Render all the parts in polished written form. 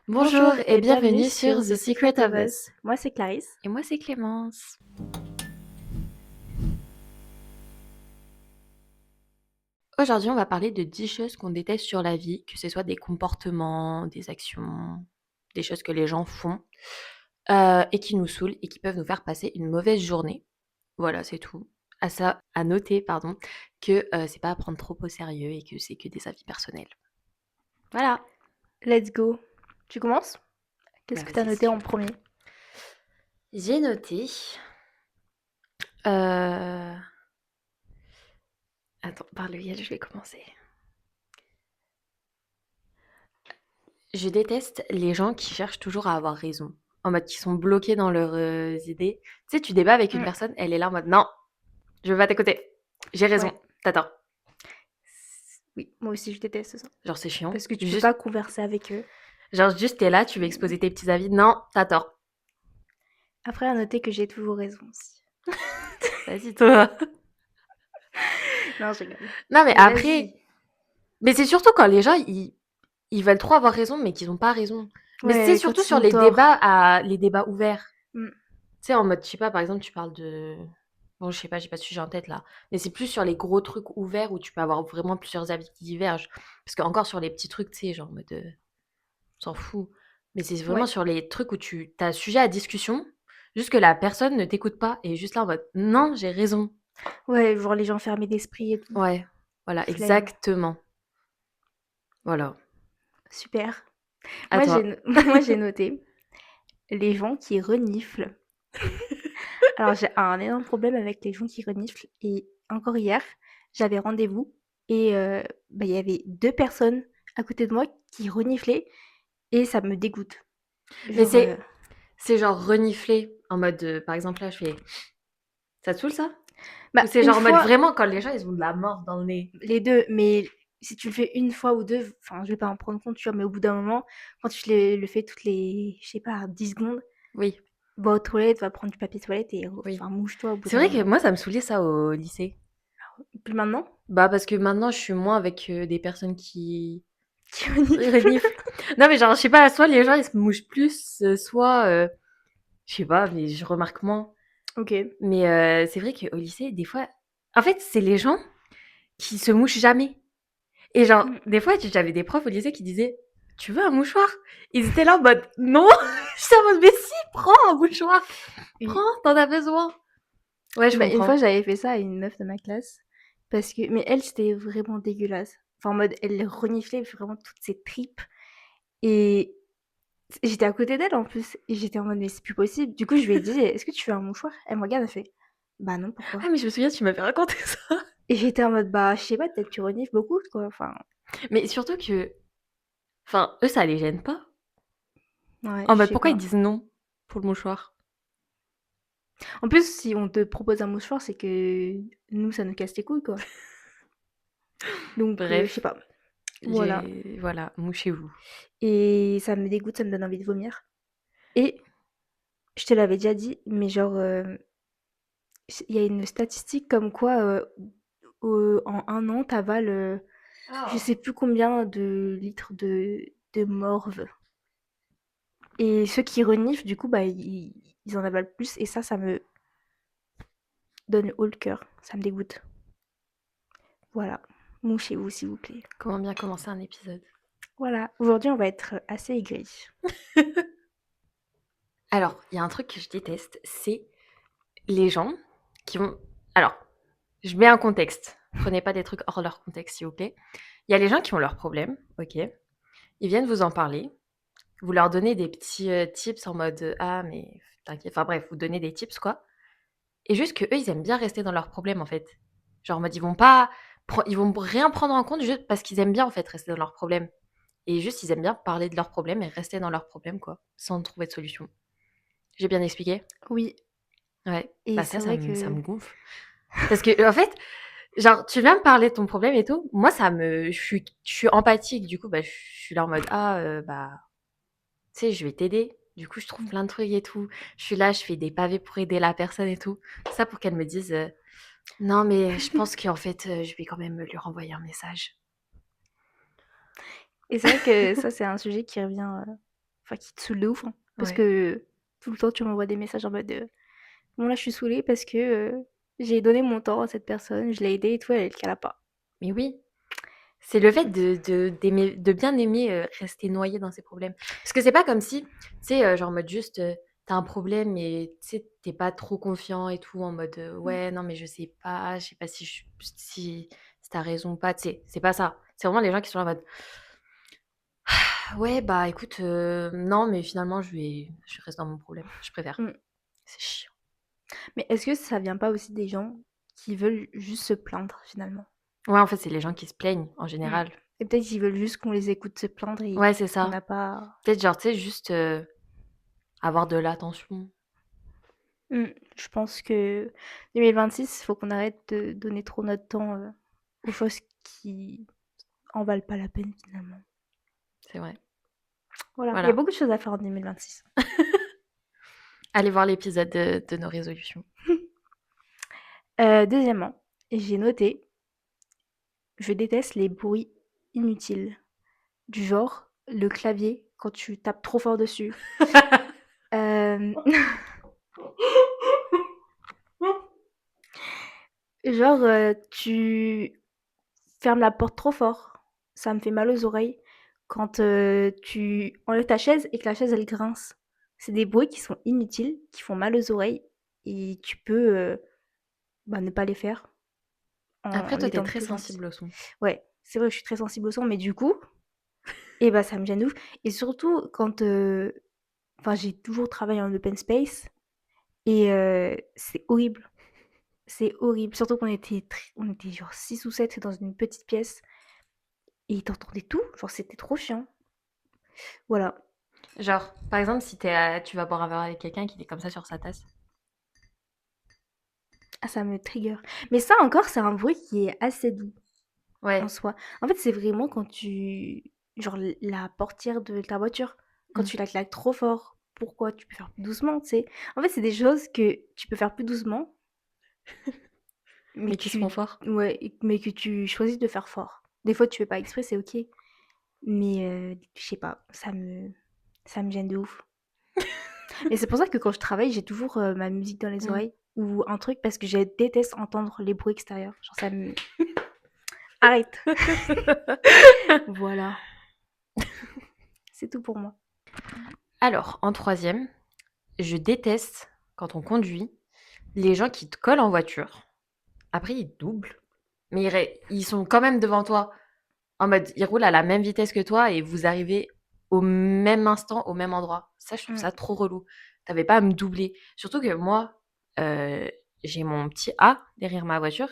Bonjour Bonjour et et bienvenue bienvenue sur sur The The Secret Secret of of Us. Us. Moi, c'est Clarisse. Et moi, c'est Clémence. Aujourd'hui, on va parler de 10 choses qu'on déteste sur la vie, que ce soit des comportements, des actions, des choses que les gens font et qui nous saoulent et qui peuvent nous faire passer une mauvaise journée. Voilà, c'est tout. À noter, pardon, que c'est pas à prendre trop au sérieux et que c'est que des avis personnels. Voilà. Let's go. Tu commences? Bah Qu'est-ce que tu as vas-y si noté tu en veux. premier? J'ai noté. euh, Attends, par lequel je vais commencer. Je déteste les gens qui cherchent toujours à avoir raison. En mode, qui sont bloqués dans leurs idées. Tu sais, tu débats avec une Mm, personne, elle est là en mode, non, je veux pas t'écouter. J'ai raison, ouais. t'as tort. Oui, moi aussi, je déteste ça. Genre, c'est chiant. Parce que tu peux Juste, pas converser avec eux. juste, t'es là, tu veux exposer tes petits avis. Non, t'as tort. Après, à noter que j'ai toujours raison aussi. Vas-y, toi. Non, je rigole. Non, mais Mais après, vas-y. mais c'est surtout quand les gens, ils veulent trop avoir raison, mais qu'ils ont pas raison. Mais c'est Ouais, surtout quand ils sur ont tort. les débats ouverts. Mm, Tu sais, en mode, je sais pas, par exemple, tu parles de... Bon, je sais pas, j'ai pas de sujet en tête là. Mais c'est plus sur les gros trucs ouverts où tu peux avoir vraiment plusieurs avis qui divergent. Parce que encore sur les petits trucs, tu sais, genre en mode... on s'en fout. Mais c'est vraiment ouais. sur les trucs où tu as sujet à discussion, juste que la personne ne t'écoute pas et est juste là en mode, non, j'ai raison. Ouais, genre les gens fermés d'esprit et tout. Ouais, voilà, Flemme. exactement. Voilà. Super. À toi. Moi, j'ai noté les gens qui reniflent. Alors, j'ai un énorme problème avec les gens qui reniflent. Et encore hier, j'avais rendez-vous et bah, il y avait 2 personnes à côté de moi qui reniflaient et ça me dégoûte. Mais Genre, c'est genre renifler en mode, par exemple là, je fais, ça te saoule ça? Ou bah, c'est une genre en mode fois, vraiment quand les gens ils ont de la mort dans le nez? les 2, mais si tu le fais une fois ou 2, enfin, je vais pas en prendre compte, tu vois? Mais au bout d'un moment, quand tu le fais toutes les, je sais pas, 10 secondes, Oui, va aux toilettes, va prendre du papier toilette et oui. enfin, mouche-toi au bout C'est d'un vrai que moment. moi ça me saoulait ça au lycée. Plus maintenant? Bah parce que maintenant je suis moins avec des personnes qui Tu renifles? reniflent. Non mais genre je sais pas, soit les gens ils se mouchent plus, soit je sais pas, mais je remarque moins. OK. Mais c'est vrai qu'au lycée, des fois, en fait, c'est les gens qui se mouchent jamais. Et genre, Mmh. des fois, j'avais des profs au lycée qui disaient, tu veux un mouchoir? Ils étaient là en mode, non. J'étais en mode, mais si, prends un mouchoir. Prends, Oui. t'en as besoin. Ouais, je Bah, une fois, comprends. j'avais fait ça à une meuf de ma classe parce que mais elle, c'était vraiment dégueulasse. Enfin, en mode, elle reniflait vraiment toutes ses tripes et j'étais à côté d'elle, en plus et j'étais en mode: «Mais c'est plus possible». Du coup, je lui ai dit: «Est-ce que tu veux un mouchoir?» Elle me regarde, elle fait: «Bah non, pourquoi?» Ah mais je me souviens, tu m'avais raconté ça. Et j'étais en mode: «Bah, je sais pas, peut-être tu renifles beaucoup, quoi». Enfin, Mais surtout que, enfin, eux, ça les gêne pas. ouais, En je mode, sais pourquoi ils pas. disent non pour le mouchoir? En plus, si on te propose un mouchoir, c'est que nous, ça nous casse les couilles, quoi. Donc je sais Bref, pas. Voilà voilà, mouchez-vous. et ça me dégoûte, ça me donne envie de vomir et je te l'avais déjà dit, mais genre, il y a une statistique comme quoi en un an, tu avales je Ah. sais plus combien de litres de morve. Et ceux qui reniflent, du coup, bah, ils en avalent plus. Et ça me donne haut le cœur. Ça me dégoûte. Voilà. Mouchez-vous, s'il vous plaît. Comment bien commencer un épisode? Voilà. Aujourd'hui, on va être assez aigris. Alors, il y a un truc que je déteste, c'est les gens qui vont... Alors, je mets un contexte. Prenez pas des trucs hors leur contexte, s'il vous plaît. Il y a les gens qui ont leurs problèmes, ok. Ils viennent vous en parler. Vous leur donnez des petits tips en mode ah, mais t'inquiète. Enfin bref, vous donnez des tips, quoi. Et juste que eux, ils aiment bien rester dans leurs problèmes, en fait. Genre en mode, ils vont pas. Ils vont rien prendre en compte juste parce qu'ils aiment bien, en fait, rester dans leurs problèmes. Et juste, ils aiment bien parler de leurs problèmes et rester dans leurs problèmes, quoi. Sans trouver de solution. J'ai bien expliqué? Oui. Ouais. Et Bah c'est ça vrai ça que... me gonfle. Parce que, en fait, genre, tu viens me parler de ton problème et tout. Moi, je suis empathique. Du coup, bah, je suis là en mode, ah, bah, tu sais, je vais t'aider. Du coup, je trouve plein de trucs et tout. Je suis là, je fais des pavés pour aider la personne et tout. Ça pour qu'elle me dise, non, mais je pense qu'en fait, je vais quand même lui renvoyer un message. Et c'est vrai que ça, c'est un sujet qui revient enfin, qui te saoule de ouf, hein. Parce Ouais. que tout le temps, tu m'envoies des messages en mode, bon là, je suis saoulée parce que, j'ai donné mon temps à cette personne, je l'ai aidée et tout, elle le a pas. Mais oui, c'est le fait de bien aimer rester noyé dans ses problèmes. Parce que c'est pas comme si, tu sais, genre en mode juste, t'as un problème et tu sais, t'es pas trop confiant et tout, en mode Mmh. ouais, non, mais je sais pas si t'as raison ou pas, tu sais, c'est pas ça. C'est vraiment les gens qui sont là en mode ouais, bah écoute, non, mais finalement, je reste dans mon problème, je préfère. Mmh. C'est chiant. Mais est-ce que ça vient pas aussi des gens qui veulent juste se plaindre finalement? Ouais, en fait, c'est les gens qui se plaignent en Mmh. général. Et peut-être qu'ils veulent juste qu'on les écoute se plaindre et Ouais, c'est qu'on ça. n'a pas Peut-être genre, tu sais, juste avoir de l'attention. mmh, je pense que 2026, il faut qu'on arrête de donner trop notre temps, aux choses qui en valent pas la peine finalement. C'est vrai. Voilà, il y a Voilà. beaucoup de choses à faire en 2026. Allez voir l'épisode de nos résolutions. Deuxièmement, j'ai noté: je déteste les bruits inutiles, du genre le clavier quand tu tapes trop fort dessus. Hem, genre, tu fermes la porte trop fort, ça me fait mal aux oreilles. Quand, tu enlèves ta chaise et que la chaise elle grince. C'est des bruits qui sont inutiles, qui font mal aux oreilles et tu peux, bah, ne pas les faire Après, en toi, t'es étant très plus gentil. sensible au son. Ouais, c'est vrai que je suis très sensible au son, mais du coup et bah, ça me gêne de ouf et surtout quand, enfin j'ai toujours travaillé en open space et c'est horrible. C'est horrible, surtout on était genre 6 ou 7 dans une petite pièce et t'entendais tout, genre c'était trop chiant. Voilà. Genre, par exemple, si tu vas boire un verre avec quelqu'un qui est comme ça sur sa tasse. Ah ça me trigger. Mais ça encore, c'est un bruit qui est assez doux en Ouais. soi. En fait, c'est vraiment quand tu genre la portière de ta voiture, quand Mm. tu la claques trop fort, pourquoi? Tu peux faire plus doucement, tu sais? En fait, c'est des choses que tu peux faire plus doucement, mais Mais que qui se font tu fort. ouais, mais que tu choisis de faire fort. Des fois, tu fais pas exprès, c'est OK, mais je sais pas, ça me gêne de ouf. Et c'est pour ça que quand je travaille, j'ai toujours, ma musique dans les Mm. oreilles ou un truc parce que je déteste entendre les bruits extérieurs. Genre ça me arrête! Voilà, c'est tout pour moi. Alors, en troisième, je déteste quand on conduit les gens qui te collent en voiture. Après, ils doublent, mais ils sont quand même devant toi. En mode, ils roulent à la même vitesse que toi et vous arrivez au même instant, au même endroit. Ça, je trouve Mmh. ça trop relou. T'avais pas à me doubler. Surtout que moi, euh, j'ai mon petit A derrière ma voiture.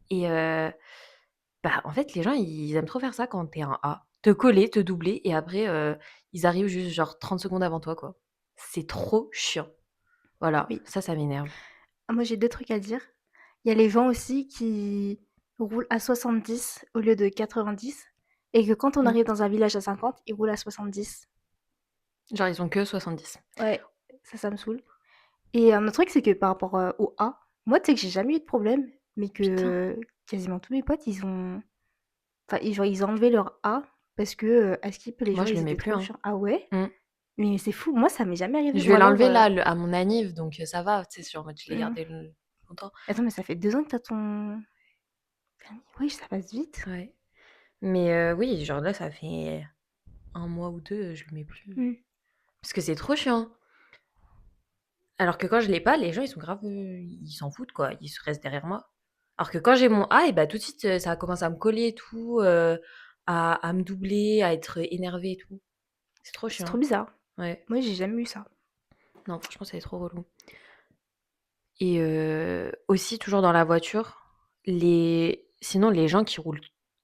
Et bah, en fait, les gens, ils aiment trop faire ça quand t'es un A. Te coller, te doubler, et après, ils arrivent juste genre 30 secondes avant toi, quoi. C'est trop chiant. Voilà, Oui. ça m'énerve. Ah moi j'ai 2 trucs à dire. Il y a les gens aussi qui roulent à 70 au lieu de 90 et que quand on Mm. arrive dans un village à 50, ils roulent à 70. Genre, ils ont que 70. Ouais, ça me saoule. Et un autre truc, c'est que par rapport, au A, moi tu sais que j'ai jamais eu de problème, mais que, Putain. quasiment tous mes potes, ils ont enfin, ils ont enlevé leur A parce que, à Skip, les Moi, gens, je le ils mets étaient plus, trop hein. chiants. Ah ouais? Mm. Mais c'est fou, moi, ça m'est jamais arrivé. Je Ou vais alors, l'enlever là à mon anniv, donc ça va, tu sais, sur en mode je l'ai mmh. gardé longtemps. Attends, mais ça fait 2 ans que t'as ton permis? Oui, ça passe vite. Ouais. Mais oui, genre là, ça fait un mois ou deux, je le mets plus. Mmh. Parce que c'est trop chiant. Alors que quand je l'ai pas, les gens, ils sont grave, ils s'en foutent, quoi. Ils se restent derrière moi. Alors que quand j'ai mon A, et bah tout de suite, ça a commencé à me coller et tout, à me doubler, à être énervé et tout. C'est trop C'est trop chiant. bizarre. Ouais. Moi, j'ai jamais eu ça. Non, franchement, ça est trop relou. Et aussi, toujours dans la voiture, sinon, les gens qui roulent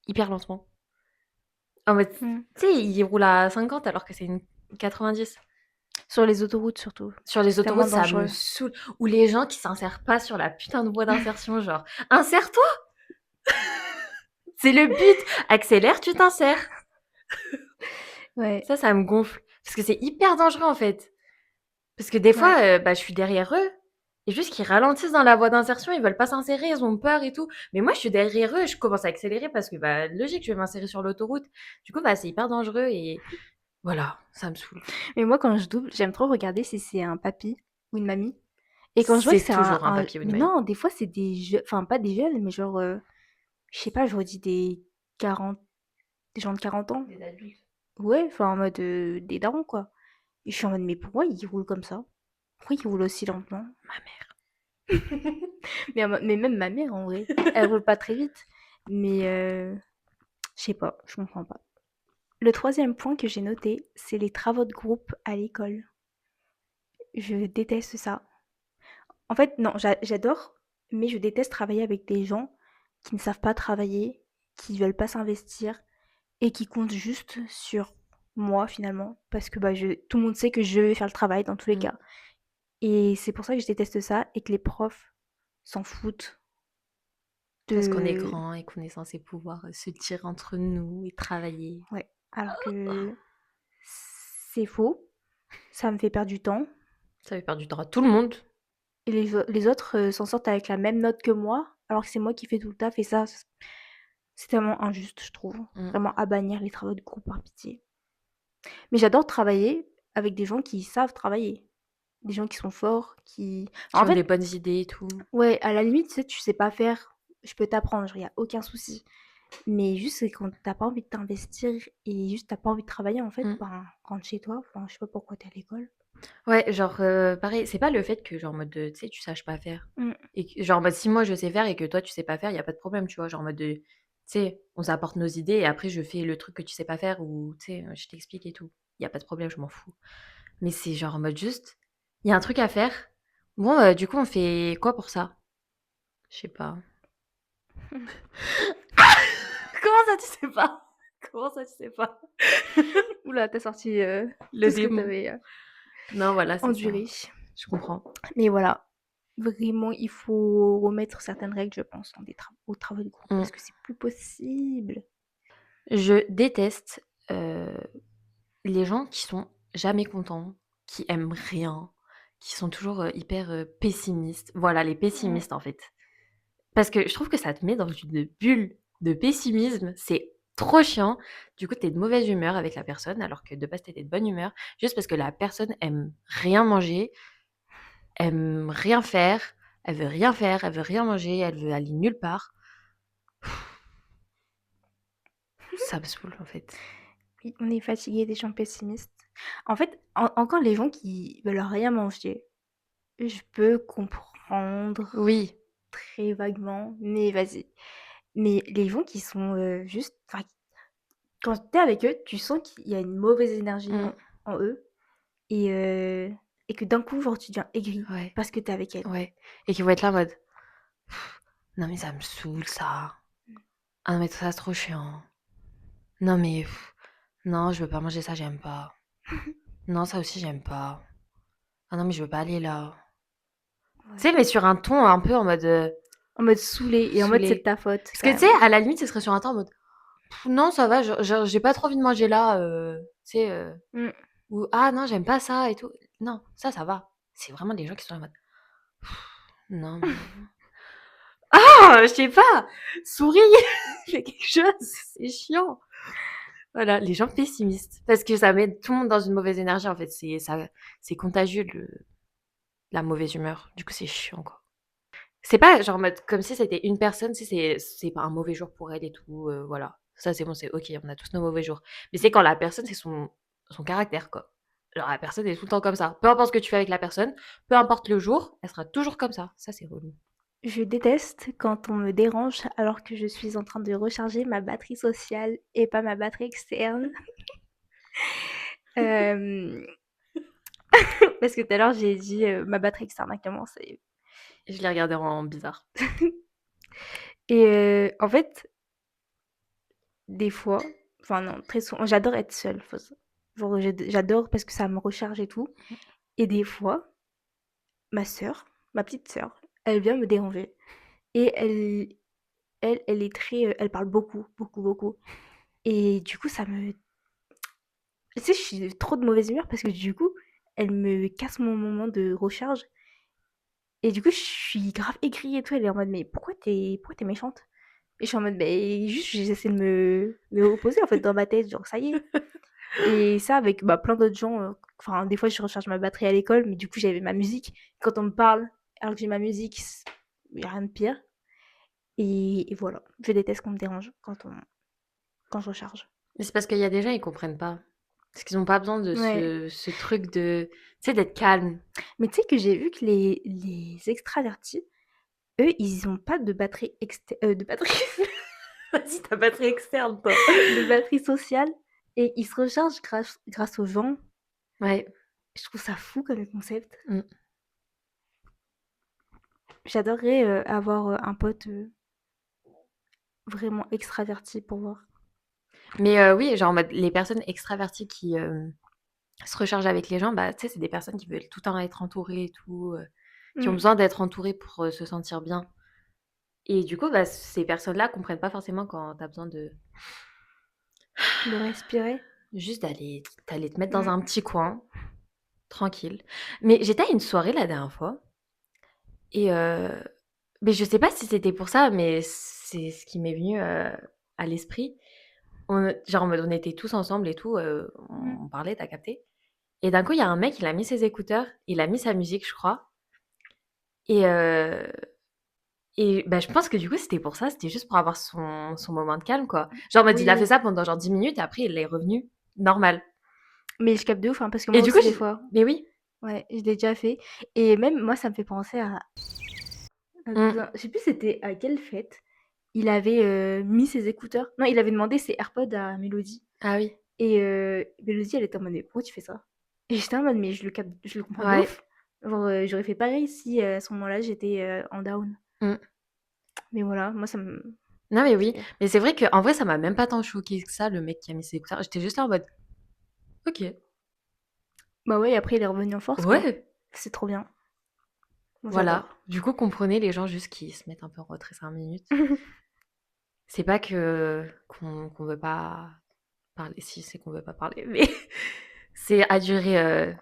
hyper lentement. En mode, Mmh. tu sais, ils roulent à 50 alors que c'est une 90. Sur les autoroutes surtout. Sur les C'est autoroutes, tellement ça me dangereux. saoule. Ou les gens qui s'insèrent pas sur la putain de voie d'insertion, genre, insère-toi! C'est le but! Accélère, tu t'insères! Ouais, Ça me gonfle. Parce que c'est hyper dangereux, en fait. Parce que des ouais. fois, bah, je suis derrière eux, et juste qu'ils ralentissent dans la voie d'insertion, ils veulent pas s'insérer, ils ont peur et tout. Mais moi, je suis derrière eux, je commence à accélérer parce que, bah, logique, je vais m'insérer sur l'autoroute. Du coup, bah, c'est hyper dangereux et Voilà, ça me saoule. Mais moi, quand je double, j'aime trop regarder si c'est un papy ou une mamie. Et quand je vois que C'est c'est toujours un papier ou une Mais mamie. non, des fois, c'est des jeunes... Enfin, pas des jeunes, mais genre... je sais pas, j'aurais dit des 40... Des gens de 40 ans. Des adultes. Ouais, enfin, en mode... des darons, quoi. Et je suis en mode, mais pourquoi ils roulent comme ça? Pourquoi ils roulent aussi lentement? Ma mère. Mais même ma mère, en vrai, elle roule pas très vite. Mais je sais pas, je comprends pas. Le troisième point que j'ai noté, c'est les travaux de groupe à l'école. Je déteste ça. En fait, non, j'adore, mais je déteste travailler avec des gens qui ne savent pas travailler, qui veulent pas s'investir et qui comptent juste sur moi finalement, parce que bah, tout le monde sait que je vais faire le travail dans tous les Mm. cas. Et c'est pour ça que je déteste ça et que les profs s'en foutent Parce qu'on est de... grand et qu'on est censé pouvoir se tirer entre nous et travailler. Ouais, alors que c'est faux, ça me fait perdre du temps. Ça fait perdre du temps à tout le monde. Et les autres s'en sortent avec la même note que moi, alors que c'est moi qui fais tout le taf. Et ça, c'est tellement injuste, je trouve. Mm. Vraiment à bannir les travaux de groupe par pitié. Mais j'adore travailler avec des gens qui savent travailler. Des gens qui sont forts, qui... Qui En ont des fait, bonnes idées et tout. ouais, à la limite, tu sais pas faire, je peux t'apprendre, il n'y a aucun souci. Mais juste c'est quand t'as pas envie de t'investir et juste t'as pas envie de travailler, en fait, Mm. ben, rentre chez toi. Enfin, je sais pas pourquoi t'es à l'école. Ouais, genre, pareil, c'est pas le fait que, genre, en mode, tu sais, tu saches pas faire. Mm. Et genre, en mode, si moi je sais faire et que toi tu sais pas faire, y a pas de problème, tu vois. Genre, en mode, tu sais, on s'apporte nos idées et après je fais le truc que tu sais pas faire ou, tu sais, je t'explique et tout. Y a pas de problème, je m'en fous. Mais c'est genre en mode juste, y a un truc à faire. Bon, du coup, on fait quoi pour ça? Je sais pas. Comment ça, tu sais pas? Comment ça, tu sais pas? Oula, t'as sorti Le tout ce que démon. t'avais Non, voilà, c'est ça. enduré. Je comprends. Mais voilà, vraiment, il faut remettre certaines règles, je pense, au travail de groupe, Mm. parce que c'est plus possible. Je déteste les gens qui sont jamais contents, qui aiment rien, qui sont toujours hyper pessimistes. Voilà, les Mm. pessimistes en fait. Parce que je trouve que ça te met dans une bulle de pessimisme. C'est trop chiant. Du coup, t'es de mauvaise humeur avec la personne, alors que de base, t'étais de bonne humeur. Juste parce que la personne aime rien manger, aime rien faire, elle veut rien manger, elle veut aller nulle part. Ça me saoule en fait. Oui, on est fatigué des gens pessimistes. En fait, encore les gens qui veulent rien manger, je peux comprendre Oui, très vaguement, mais vas-y. Mais les gens qui sont juste... Enfin, quand t'es avec eux, tu sens qu'il y a une mauvaise énergie mm, en eux et, euh, et que d'un coup, genre, tu deviens aigri ouais, parce que t'es avec elle. ouais. Et qui vont être là en mode, non mais ça me saoule ça. Ah non mais ça c'est trop chiant. Non mais, non, je veux pas manger ça, j'aime pas. Non, ça aussi j'aime pas. Ah non mais je veux pas aller là. Tu sais, Ouais. mais sur un ton un peu en mode En mode saoulé et en mode c'est de saoulé. ta faute, Parce que tu sais, carrément. à la limite, ce serait sur un ton en mode non, ça va, j'ai pas trop envie de manger là, tu sais, Mm. ou ah non, j'aime pas ça et tout. Non, ça va. C'est vraiment des gens qui sont en mode non, mais. Ah, je sais pas, souris, fais quelque chose, c'est chiant. Voilà, les gens pessimistes. Parce que ça met tout le monde dans une mauvaise énergie en fait. C'est contagieux la mauvaise humeur. Du coup, c'est chiant quoi. C'est pas genre en mode comme si c'était une personne, si c'est pas un mauvais jour pour elle et tout, voilà. Ça c'est bon, c'est OK, on a tous nos mauvais jours. Mais c'est quand la personne, c'est son caractère quoi. Genre la personne est tout le temps comme ça. Peu importe ce que tu fais avec la personne, peu importe le jour, elle sera toujours comme ça. Ça c'est relou. Je déteste quand on me dérange alors que je suis en train de recharger ma batterie sociale et pas ma batterie externe. Euh, Parce que tout à l'heure, j'ai dit ma batterie externe a commencé. Je l'ai regardé en bizarre. Et en fait, des fois, enfin non, très souvent, j'adore être seule. Genre, j'adore parce que ça me recharge et tout. Et des fois, ma sœur, ma petite sœur, elle vient me déranger. Et elle est très... elle parle beaucoup, beaucoup, beaucoup. Et du coup, ça me... Tu sais, je suis trop de mauvaise humeur parce que du coup, elle me casse mon moment de recharge. Et du coup, je suis grave aigrie et tout. Elle est en mode, mais pourquoi t'es méchante? Et je suis en mode, bah, juste, j'essaie de me reposer en fait dans ma tête. Genre, ça y est. Et ça avec, bah, plein d'autres gens, enfin, des fois, je recharge ma batterie à l'école, mais du coup, j'avais ma musique. Quand on me parle alors que j'ai ma musique, il y a rien de pire et voilà. Je déteste qu'on me dérange quand je recharge. Mais c'est parce qu'il y a des gens, ils comprennent pas. Parce qu'ils ont pas besoin de Ouais, ce truc de, tu sais, d'être calme. mais tu sais que j'ai vu que les extravertis, eux, ils ont pas de batterie de batterie Vas-y, ta batterie externe, toi. de batterie sociale et ils se rechargent grâce aux gens. Ouais. Je trouve ça fou comme concept. Mm. J'adorerais, avoir, un pote, vraiment extraverti pour voir. Mais oui, genre en mode, les personnes extraverties qui se rechargent avec les gens, bah, tu sais, c'est des personnes qui veulent tout le temps être entourées et tout, qui ont Mmh. besoin d'être entourées pour se sentir bien. Et du coup, bah, ces personnes-là comprennent pas forcément quand tu as besoin de De respirer. juste d'aller te mettre dans Mmh. un petit coin, tranquille. Mais j'étais à une soirée la dernière fois et mais je sais pas si c'était pour ça, mais c'est ce qui m'est venu, à l'esprit. Genre en mode on était tous ensemble et tout, Mmh. on parlait, tu capté? Et d'un coup, il y a un mec, il a mis ses écouteurs, il a mis sa musique, je crois et bah, je pense que du coup, c'était pour ça, c'était juste pour avoir son moment de calme, quoi. Genre en mode il a fait Oui, ça pendant genre 10 minutes et après il est revenu normal. mais je capte de ouf, hein, parce que Et moi du coup, aussi des fois, mais oui. ouais, je l'ai déjà fait et même moi ça me fait penser à Mmh. je sais plus c'était à quelle fête, il avait, mis ses écouteurs non, il avait demandé ses AirPods à Mélodie Ah oui. et Mélodie elle était en mode: «Mais pourquoi tu fais ça?» Et j'étais en mode: «Mais je le comprends de Ouais. ouf». Genre, j'aurais fait pareil si, à ce moment-là j'étais, en down. Mmh. Mais voilà, moi ça me Non, mais fait oui. rire. Mais c'est vrai qu'en vrai, ça m'a même pas tant choqué que ça, le mec qui a mis ses écouteurs. J'étais juste là en mode: «OK, Bah ouais et après il est revenu en force quoi. ouais, C'est trop bien. Moi voilà». j'adore. Du coup, comprenez les gens juste qui se mettent un peu en retrait 5 minutes. C'est pas que qu'on veut pas parler, si, c'est qu'on veut pas parler, mais c'est à durée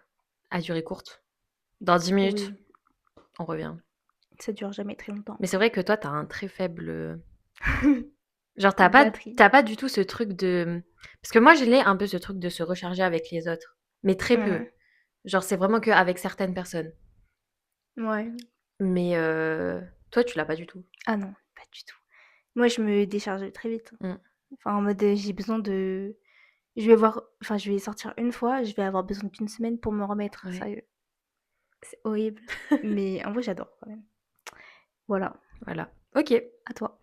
courte. Dans 10 minutes, Oui, on revient. ça dure jamais très longtemps. Mais c'est vrai que toi, tu as un très faible, genre Batterie. tu as pas du tout ce truc de parce que moi, je l'ai un peu ce truc de se recharger avec les autres, mais très peu. Mmh. Genre, c'est vraiment qu'avec certaines personnes. Ouais. Mais toi, tu l'as pas du tout. Ah non, pas du tout. Moi, je me décharge très vite. Mmh. Enfin, en mode, j'ai besoin de je vais sortir une fois, je vais avoir besoin d'une semaine pour me remettre, Ouais, sérieux. C'est horrible, mais en vrai, j'adore quand même. Voilà, voilà. OK. à toi.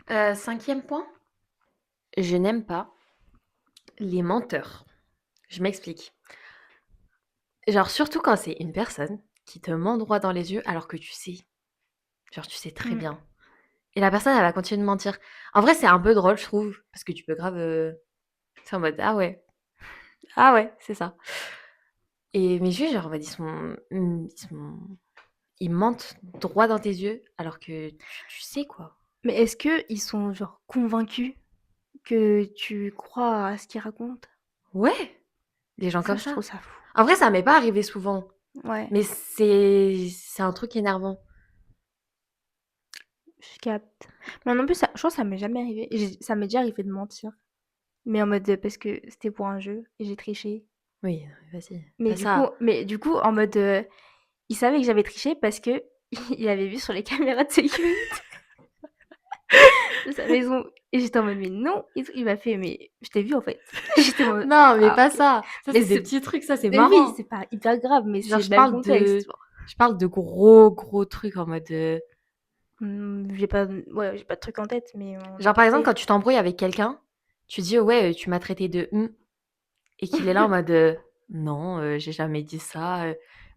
5e point, je n'aime pas les menteurs. Je m'explique. Genre, surtout quand c'est une personne qui te ment droit dans les yeux alors que tu sais. Genre, tu sais très Mmh. bien. Et la personne, elle va continuer de mentir. En vrai, c'est un peu drôle, je trouve, parce que tu peux grave. C'est en mode, ah ouais, c'est ça. Et mais juste, genre, en mode, ils mentent droit dans tes yeux alors que tu sais quoi. Mais est-ce qu'ils sont, genre, convaincus que tu crois à ce qu'ils racontent? Ouais, des gens Ça, comme je ça. trouve ça fou. En vrai, ça m'est pas arrivé souvent, Ouais, mais c'est un truc énervant. je capte. Moi non plus, ça je crois que ça m'est jamais arrivé. Ça m'est déjà arrivé de mentir, mais en mode, parce que c'était pour un jeu et j'ai triché. Oui, vas-y, Mais pas du coup ça. mais du coup, en mode, il savait que j'avais triché parce que il avait vu sur les caméras de sécurité de sa maison et j'étais en mode: «Mais non!» et tout. Il m'a fait: «Mais je t'ai vu en fait». J'étais en mode: Non, mais «Ah pas OK». ça. Ça, Mais c'est des c'est petits trucs, ça, c'est mais oui, marrant. c'est pas hyper grave, mais Genre, c'est le même contexte, tu vois? je parle de gros, gros trucs en mode, J'ai pas de truc en tête, mais on a genre, par exemple, capté. quand tu t'embrouilles avec quelqu'un, tu dis: «Ouais, tu m'as traité de et qu'il est là en mode, «Non, j'ai jamais dit ça,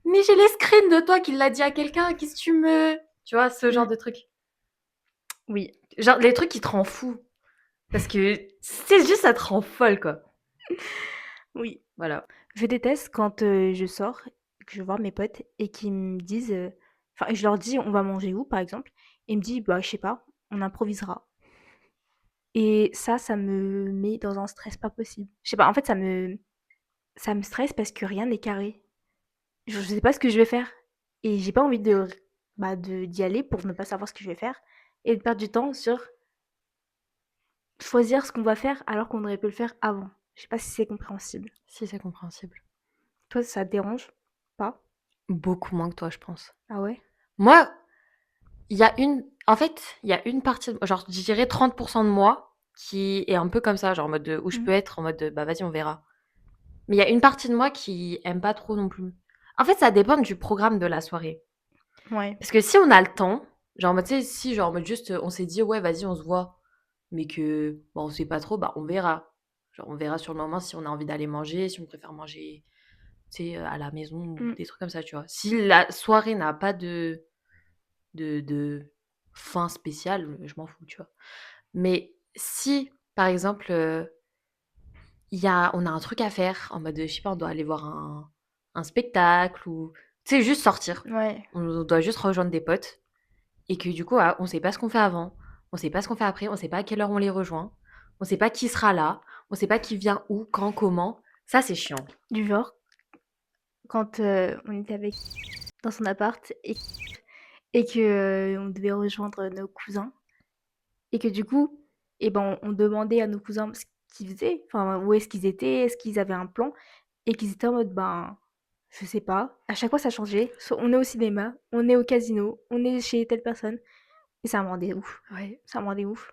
«Mais j'ai les screens de toi qui l'a dit à quelqu'un, qu'est-ce que tu me» tu vois? Ce genre Mmh, de truc. oui, Genre, les trucs qui te rendent fou parce que c'est juste ça te rend folle, quoi. oui. Voilà. Je déteste quand, je sors, que je vais voir mes potes et qu'ils me disent, enfin, je leur dis: «On va manger où?» par exemple et ils me disent: «Bah, je sais pas, on improvisera». Et ça me met dans un stress pas possible. Je sais pas, en fait, ça me stresse parce que rien n'est carré. Je sais pas ce que je vais faire et j'ai pas envie d'y aller pour ne pas savoir ce que je vais faire et de perdre du temps sur choisir ce qu'on va faire alors qu'on aurait pu le faire avant. Je sais pas si c'est compréhensible. Si, c'est compréhensible. Toi, ça te dérange pas? Beaucoup moins que toi, je pense. Ah ouais? Moi, en fait, il y a une partie, genre, je dirais 30% de moi qui est un peu comme ça, genre en mode où je Mmh. peux être en mode bah vas-y, on verra. Mais il y a une partie de moi qui aime pas trop non plus. En fait, ça dépend du programme de la soirée. Ouais. Parce que si on a le temps, genre en mode, tu sais, si genre en mode juste on s'est dit ouais, vas-y, on se voit, mais que bon, on sait pas trop, bah on verra. Genre on verra sur le moment si on a envie d'aller manger, si on préfère manger, tu sais, à la maison ou Mmh. des trucs comme ça, tu vois. Si la soirée n'a pas de fin spéciale, je m'en fous, tu vois. Mais si, par exemple, on a un truc à faire, en mode, je sais pas, on doit aller voir un spectacle ou, tu sais, juste sortir. Ouais. On doit juste rejoindre des potes et que du coup, ah, on sait pas ce qu'on fait avant, on sait pas ce qu'on fait après, on sait pas à quelle heure on les rejoint, on sait pas qui sera là, on sait pas qui vient où, quand, comment. Ça, c'est chiant. Du genre, quand, on était avec dans son appart et que, on devait rejoindre nos cousins et que du coup, et ben, on demandait à nos cousins ce qu'ils faisaient, enfin, où est-ce qu'ils étaient, est-ce qu'ils avaient un plan et qu'ils étaient en mode: «Ben, je sais pas». À chaque fois, ça changeait. Soit on est au cinéma, on est au casino, on est chez telle personne et ça me rendait ouf. Ouais. Ça me rendait ouf.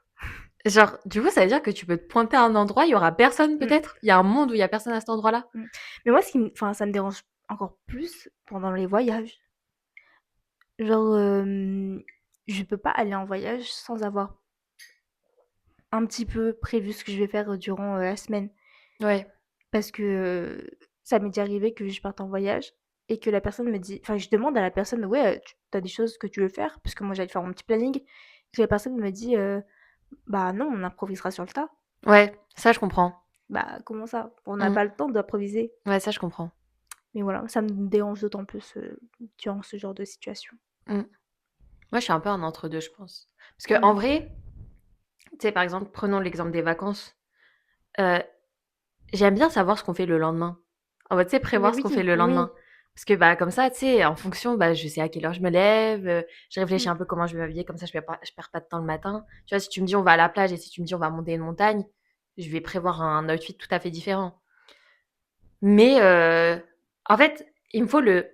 Genre, du coup, ça veut dire que tu peux te pointer à un endroit, il y aura personne Mmh, peut-être? Il y a un monde où il y a personne à cet endroit-là? mmh. Mais moi, ce qui me enfin, ça me dérange encore plus pendant les voyages. Genre, je peux pas aller en voyage sans avoir un petit peu prévu ce que je vais faire, durant, la semaine. Ouais. Parce que, ça m'est déjà arrivé que je parte en voyage et que la personne me dit enfin, je demande à la personne: «Ouais, tu as des choses que tu veux faire?» parce que moi, j'allais faire mon petit planning. Que la personne me dit: «Bah, non, on improvisera sur le tas». Ouais, ça, je comprends. Bah, comment ça? On n'a Mmh. pas le temps d'improviser. Ouais, ça, je comprends. Mais voilà, ça me dérange d'autant plus, durant ce genre de situation. Mmh. Moi, je suis un peu en entre-deux, je pense. Parce que en Ouais. vrai, tu sais, par exemple, prenons l'exemple des vacances. Heu, J'aime bien savoir ce qu'on fait le lendemain. En mode, tu sais, Mais prévoir ce qu'on fait oui, le oui. lendemain. Parce que, bah, comme ça, tu sais, en fonction, bah, je sais à quelle heure je me lève, je réfléchis Mmh. un peu comment je vais m'habiller, comme ça je perds pas de temps le matin. Tu vois, si tu me dis: «On va à la plage» et si tu me dis: «On va monter une montagne», je vais prévoir un outfit tout à fait différent. Mais, en fait, il me faut le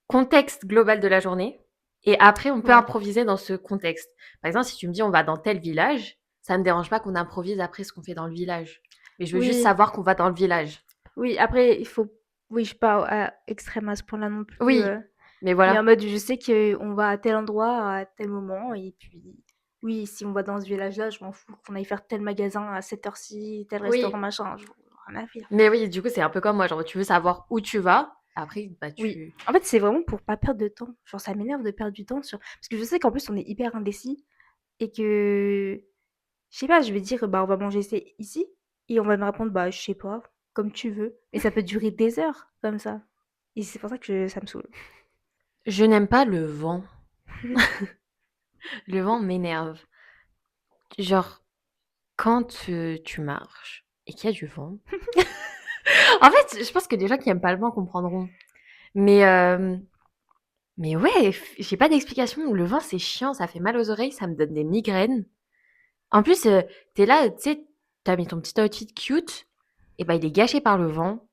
contexte global de la journée et après on peut Ouais. improviser dans ce contexte. Par exemple, si tu me dis: «On va dans tel village», ça me dérange pas qu'on improvise après ce qu'on fait dans le village. Mais je veux juste Oui, savoir qu'on va dans le village. oui, après il faut oui, je suis pas à extrême à ce point-là non plus, Oui, mais mais en voilà. mode je sais qu'on va à tel endroit à tel moment et puis oui, si on va dans ce village-là, je m'en fous qu'on aille faire tel magasin à cette heure-ci, tel restaurant Oui, machin, je rien à faire. mais oui, du coup, c'est un peu comme moi, genre tu veux savoir où tu vas, après, bah, Oui, tu en fait, c'est vraiment pour pas perdre de temps. Genre ça m'énerve de perdre du temps sur parce que je sais qu'en plus on est hyper indécis et que je sais pas, je vais dire: «Bah, on va manger c'est ici» et on va me répondre: «Bah, je sais pas, comme tu veux» et ça peut durer des heures comme ça et c'est pour ça que ça me saoule. je n'aime pas le vent. Le vent m'énerve. Genre, quand, tu marches et qu'il y a du vent en fait, je pense que les gens qui aiment pas le vent comprendront. Mais, ouais, j'ai pas d'explication. Le vent, c'est chiant, ça fait mal aux oreilles, ça me donne des migraines. En plus, tu là, tu sais, tu mis ton petit outfit cute et bah, il est gâché par le vent.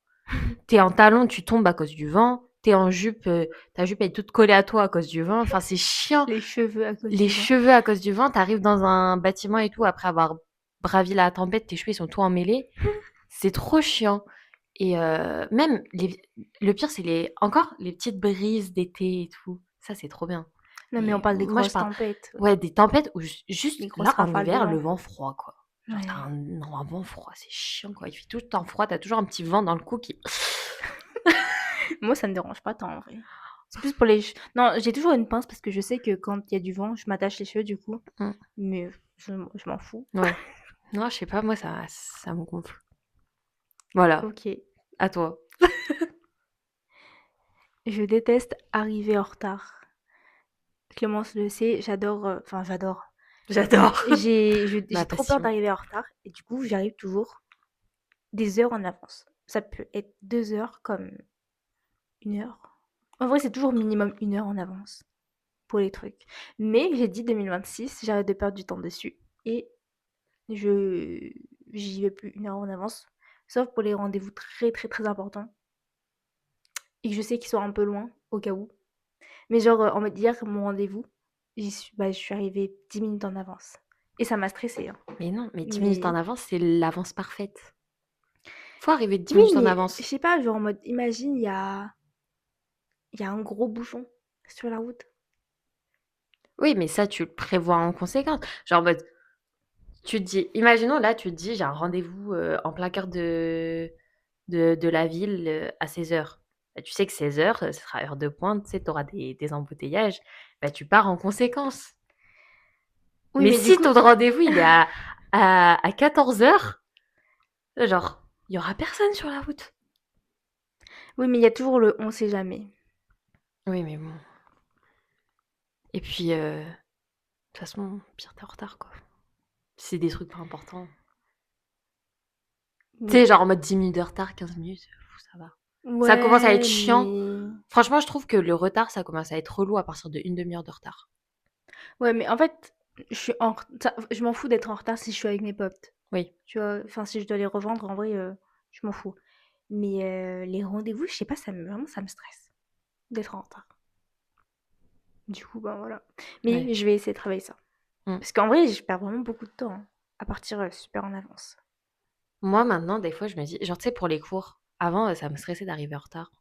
T'es en talons, tu tombes à cause du vent. T'es en jupe, ta jupe est toute collée à toi à cause du vent. Enfin, c'est chiant. Les cheveux à cause Les du vent. cheveux à cause du vent, t'arrives dans un bâtiment et tout après avoir bravi la tempête, tes cheveux, ils sont tout emmêlés. C'est trop chiant et même le pire, c'est les petites brises d'été et tout. Ça, c'est trop bien. Non, mais on Mais parle des moi, je grosses parle tempêtes, ouais, des tempêtes où juste des grosses là, en rafales de hiver, le vent. vent froid, quoi. Genre, tu Ouais. un vent froid, c'est chiant, quoi. Il fait tout le temps froid, tu toujours un petit vent dans le cou qui Moi, ça me dérange pas tant en vrai. C'est plus pour les che non, j'ai toujours une pince parce que je sais que quand il y a du vent, je m'attache les cheveux du coup, mmh, mais je m'en fous. ouais. Non, je sais pas, moi, ça me gonfle. Voilà, OK. à toi. Je déteste arriver en retard. Clémence le sait, j'adore, enfin j'adore. J'adore. Ma J'ai trop peur passion. d'arriver en retard et du coup, j'arrive toujours des heures en avance. Ça peut être 2 heures comme 1 heure. En vrai, c'est toujours minimum 1 heure en avance pour les trucs. Mais j'ai dit 2026, j'arrête de perdre du temps dessus et je j'y vais plus 1 heure en avance. sauf pour les rendez-vous très, très, très importants et que je sais qu'ils sont un peu loin, au cas où. Mais genre, en mode hier, mon rendez-vous, je suis arrivée 10 minutes en avance et ça m'a stressée, hein. Mais non, mais 10 minutes en Mais avance, c'est l'avance parfaite. Faut arriver 10 oui, minutes en mais je avance. sais pas, genre en mode imagine, il y a un gros bouchon sur la route. Oui, mais ça, tu le prévois en conséquence. Genre, en mode, tu te dis, imaginons là, tu te dis, j'ai un rendez-vous en plein cœur de la ville à 16h. Bah, tu sais que 16h, ce sera heure de pointe, tu sais, tu auras des embouteillages. Bah, tu pars en conséquence. Oui, Mais mais du si coup ton rendez-vous, il est à 14h, genre, il y aura personne sur la route. oui, mais il y a toujours le on sait jamais. Oui, mais bon. Et puis, de toute façon, pire, t'es en retard, quoi. C'est des trucs pas importants. Tu sais, Oui. genre en mode 10 minutes de retard, 15 minutes, ça va. Ça commence à être Ouais, chiant. mais Franchement, je trouve que le retard, ça commence à être relou à partir de une demi-heure de retard. ouais, mais en fait, je m'en fous d'être en retard si je suis avec mes potes. Oui. Tu vois? Enfin, si je dois les rejoindre, en vrai, je m'en fous. Mais les rendez-vous, je sais pas, vraiment, ça me stresse d'être en retard. Du coup, ben voilà. Ouais. Mais je vais essayer de travailler ça. Mm. Parce qu'en vrai, je perds vraiment beaucoup de temps hein, à partir super en avance. Moi, maintenant, des fois, je me dis, genre, tu sais, pour les cours, avant, ça me stressait d'arriver en retard